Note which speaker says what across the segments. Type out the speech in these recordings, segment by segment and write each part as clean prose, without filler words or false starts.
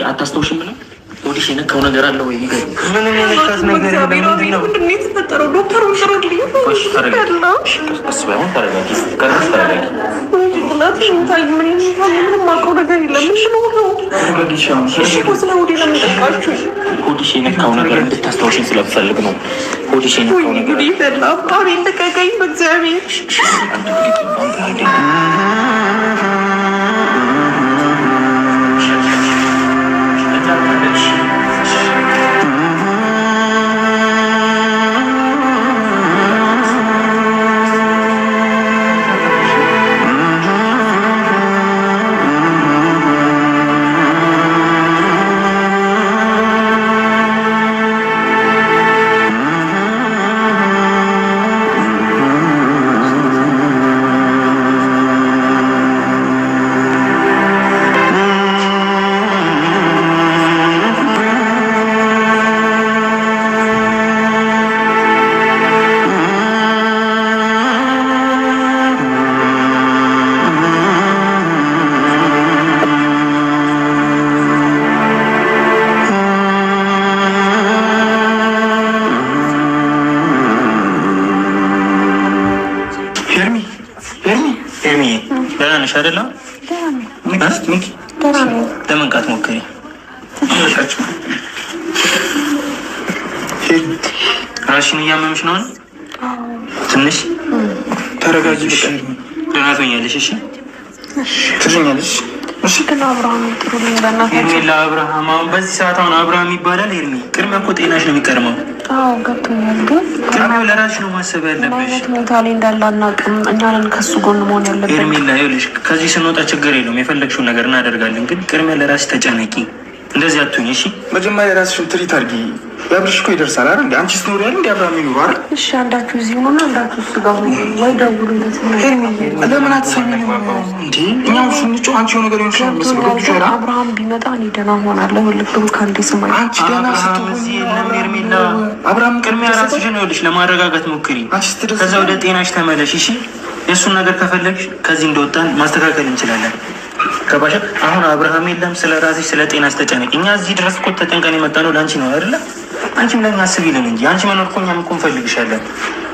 Speaker 1: አታስታውሽም ነው? ሆድሽ የነካው ነገር አለ ወይ?
Speaker 2: ምንም የነካት ነገር የለም። ምንድን ነው የተፈጠረው? ዶክተሩ ምጥሩልኝ።
Speaker 1: ተረጋጊ። ሆድሽ የነካው ነገር እንድታስታውሽኝ ስለምፈልግ ነው። ሆድሽ የነካው ነገር
Speaker 2: ልቀቀኝ በእግዚአብሔር።
Speaker 1: አይደለም ለመንቃት ሞክሪ። ራስሽን እያመምሽ ነው ትንሽ ተረጋጊ። ደህና ትሆኛለሽ። እሺ ትሆኛለሽ። እሺ ግን አብርሃም ጥሩ ነው። አብርሃም አሁን በዚህ ሰዓት አሁን አብርሃም ይባላል? ኤርሚ ቅድሚያ እኮ ጤናሽ ነው የሚቀድመው። አዎ ገብቶኛል። ግን ቅድሚያው ለራስሽ ነው ማሰብ ያለብሽ። ሁኔታ ላይ እንዳለ አናውቅም። እኛ ነን ከሱ ጎን መሆን ያለብን። ኤርሚላ ይኸውልሽ ከዚህ ስንወጣ ችግር የለውም፣ የፈለግሽውን ነገር እናደርጋለን። ግን ቅድሚያ ለራስሽ ተጨነቂ። እንደዚህ አትሁኝ። እሺ መጀመሪያ ራስሽን ትሪት አድርጊ። ያብርሽ እኮ ይደርሳል አይደል? እንዴ አንቺ ስትኖሪ አይደል? እንዴ አብርሃም ይኖር አይደል? እሺ አንዳችሁ እዚህ ሆኖና አንዳችሁ እሱ ጋር ሆኖ ወይ ደውሉለት ነው። ለምን አትሰሚኝ እንዴ? እኛው ስንጮ አንቺ የሆነ ነገር ይሆንሻል መስሎ አብርሃም ቢመጣ እኔ ደህና ሆናለሁ። ልብሩ ካንዴ ሰማይ አንቺ ደህና ስትሆኚ የለም ኤርሚላ። አብርሃም ቅድሚያ ራስሽን ይኸውልሽ ለማረጋጋት ሞክሪ። ከዛ ወደ ጤናሽ ተመለሽ። እሺ የእሱን ነገር ከፈለግሽ ከዚህ እንደወጣን ማስተካከል እንችላለን። ከባሻ አሁን አብርሃም የለም። ስለ ራስሽ ስለ ጤናሽ ተጨነቂ። እኛ እዚህ ድረስ እኮ ተጨንቀን የመጣ ነው ለአንቺ ነው አይደለ? አንቺም ለኛ አስቢልን እንጂ አንቺ መኖር እኮ እኛም እኮ እንፈልግሻለን።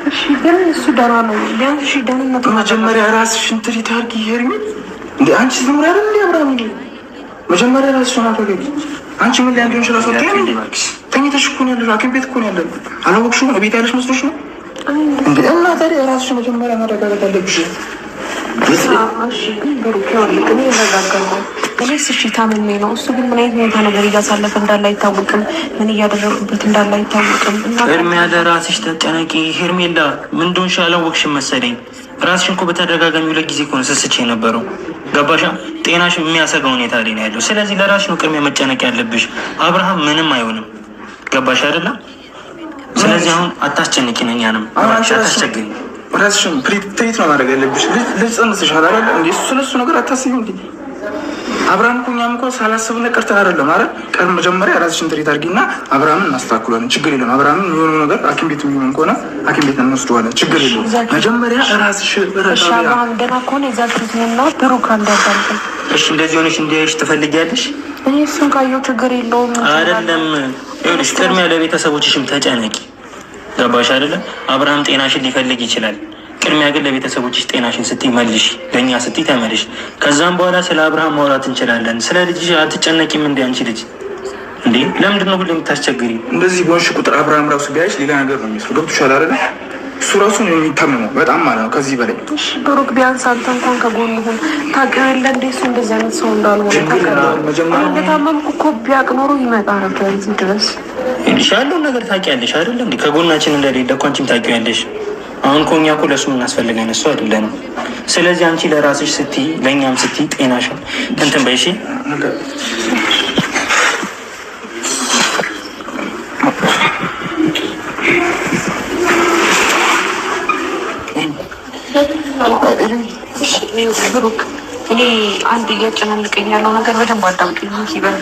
Speaker 1: እሺ ግን እሱ ደህና ነው። ቢያንስ እሺ ደህንነቱ መጀመሪያ ራስሽን ትሪት አድርጊ ኤርሚ። እንደ አንቺ ዝም ብለሽ አይደል? አብርሃም ነው መጀመሪያ ራስሽን አረጋጊ። አንቺ ምን ላይ እንደሆንሽ ራስሽ ወጣኝ እንዴ? ተኝተሽ እኮ ነው ያለሽ። ሐኪም ቤት እኮ ነው ያለሽ። አላወቅሽውም? ቤት ያለሽ መስሎሽ ነው እንዴ? እና ታዲያ ራስሽን መጀመሪያ ማረጋጋት አለብሽ። እሺ ግን ብሩክ ያልክ እኔ እረጋጋለሁ። እኔስ እሺ ታምሜ ነው። እሱ ግን ምን አይነት ሁኔታ ነገር እያሳለፈ እንዳለ አይታወቅም። ምን እያደረጉበት እንዳለ አይታወቅም። ኤርሚያ ለራስሽ ተጨነቂ። ሄርሜላ ምን እንደሆንሽ አላወቅሽም መሰለኝ። ራስሽን እኮ በተደጋጋሚ ሁለት ጊዜ እኮ ነው ስስቼ የነበረው። ገባሻ? ጤናሽ የሚያሰጋ ሁኔታ ላይ ነው ያለው። ስለዚህ ለራስሽ ነው ቅድሚያ መጨነቅ ያለብሽ። አብርሃም ምንም አይሆንም። ገባሽ አይደለም? ስለዚህ አሁን አታስጨንቂን፣ እኛንም አታስቸግሪኝ። ራስሽን ትሪት ነው ማድረግ ያለብሽ። ልጅ ጸንስሻል አይደል? እንዴ ስለሱ ነገር አታስቢም እንዴ? አብርሃም እኮ እኛም እኮ ሳላስብን ቀርተን አይደለም አይደል? ቀን መጀመሪያ ራስሽን ትሪት አድርጊና አብርሃምን እናስተካክሏለን። ችግር የለም። አብርሃምን የሆነ ነገር ሐኪም ቤት የሚሆን ከሆነ ሐኪም ቤት እንወስደዋለን። ችግር የለም። መጀመሪያ ራስሽ አብርሃም ደህና ከሆነ የዛ ትሪትመንትና ብሩክ እንዳታልፈ። እሺ እንደዚህ ሆነሽ እንዲያይሽ ትፈልጊያለሽ? እኔ እሱን ካየው ችግር የለውም አይደለም። ይኸውልሽ ቅድሚያ ለቤተሰቦችሽም ተጨነቂ። ገባሽ አይደለም? አብርሃም ጤናሽን ሊፈልግ ይችላል። ቅድሚያ ግን ለቤተሰቦችሽ ጤናሽን ስትይ መልሽ፣ ለእኛ ስትይ ተመልሽ። ከዛም በኋላ ስለ አብርሃም ማውራት እንችላለን። ስለ ልጅሽ አትጨነቂም እንዴ? አንቺ ልጅ እንዴ ለምንድን ነው ሁሌ የምታስቸግሪ? እንደዚህ በሆንሽ ቁጥር አብርሃም ራሱ ቢያይሽ ሌላ ነገር ነው የሚመስለው። ገብቶሻል አይደለ? እሱ ራሱ ነው የሚታመመው በጣም ማለት ነው ከዚህ በላይ። ብሩክ ቢያንስ አንተ እንኳን ከጎን ሁን። ታውቂው የለ እንዴ እሱ እንደዚህ አይነት ሰው እንዳልሆነ እንደታመምኩ እኮ ቢያውቅ ኖሮ ይመጣ ነበር እዚህ ድረስ። ያለውን ነገር ታውቂያለሽ አይደለ እንዴ? ከጎናችን እንደሌለ እኮ አንቺም ታውቂያለሽ። አሁን እኮ እኛ እኮ ለእሱ የምናስፈልገን እሱ አይደለንም። ስለዚህ አንቺ ለራስሽ ስትይ ለእኛም ስትይ ጤናሽን እንትን በይ እሺ። ብሩክ
Speaker 2: እኔ አንድ እያጨናንቀኝ ያለው ነገር በደንብ አዳምጡኝ። ይበል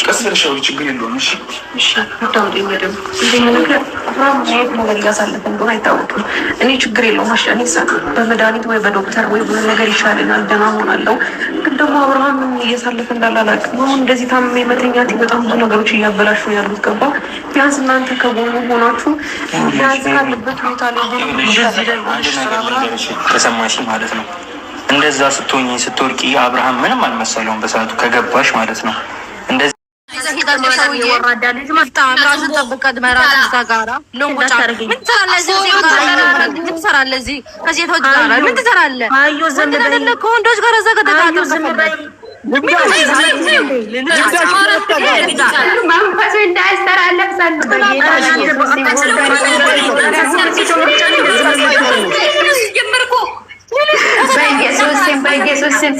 Speaker 1: ቀስ ብለሽ ችግር የለውም።
Speaker 2: እሺ አዳምጡኝ በደንብ። እንዲህ ነገር አብርሃም ማየት ነገር እያሳለፈ እንደሆነ አይታወቅም። እኔ ችግር የለውም። እኔ በመድኃኒት ወይ በዶክተር ወይ ብዙ ነገር ይሻለኛል፣ ደህና ሆናለሁ። ግን ደግሞ አብርሃም እያሳለፈ እንዳለ አላውቅም። አሁን እንደዚህ ታምሜ መተኛት በጣም ብዙ ነገሮች እያበላሹ ያሉት ገባ። ቢያንስ እናንተ ከጎኑ ሆናችሁ ቢያንስ ካለበት ሁኔታ ላይ
Speaker 1: ተሰማሽ ማለት ነው። እንደዛ ስትሆኝ ስትወርቂ አብርሃም ምንም አልመሰለውም በሰዓቱ ከገባሽ ማለት ነው። እንደዚህ
Speaker 3: በኢየሱስ ስም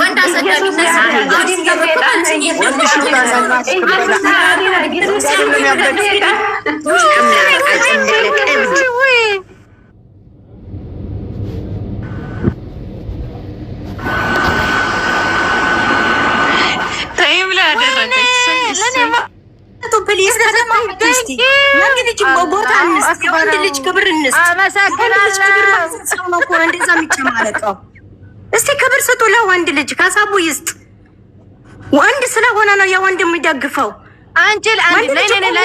Speaker 4: Wanda
Speaker 3: እስቲ ክብር ስጡ ለወንድ ልጅ ካሳቡ ይስጥ። ወንድ ስለሆነ ነው የወንድ የሚደግፈው። አንቺል አንቺ ለኔ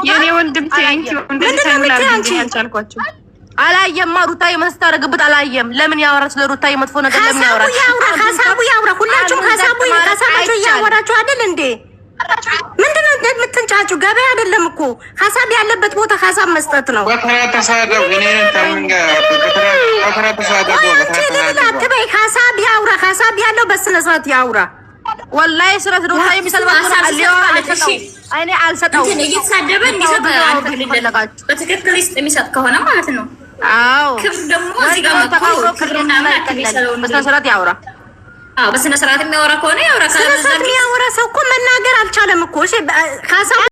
Speaker 3: የኔ ወንድም ቴንኪው እንደዚህ አላየም። ሩታ የመስታረግበት አላየም። ለምን ያወራል? ስለ ሩታ የመጥፎ ነገር ለምን ያወራል? ሀሳቡ ያውራ። ሁላችሁም ሀሳባችሁ እያወራችሁ አይደል እንዴ? ምንድነው የምትንጫጩ? ገበያ አይደለም እኮ ሀሳብ ያለበት ቦታ ሀሳብ መስጠት ነው። ሀሳብ ያውራ። ሀሳብ ያለው በስነ ስርዓት ያውራ። ወላሂ ስራት ሩታ የሚሰልባት እኔ አልሰጠውም። እየተሳደበ እንዲሰጥ በትክክል የሚሰጥ ከሆነ ማለት ነው። አዎ ክብር ደግሞ እዚህ ጋር ተቃውሮ ክብርና በስነ ስርዓት ያውራ። አዎ በስነ ስርዓት የሚያወራ ከሆነ ያውራ። ስነ ስርዓት የሚያወራ ሰው እኮ መናገር አልቻለም እኮ። እሺ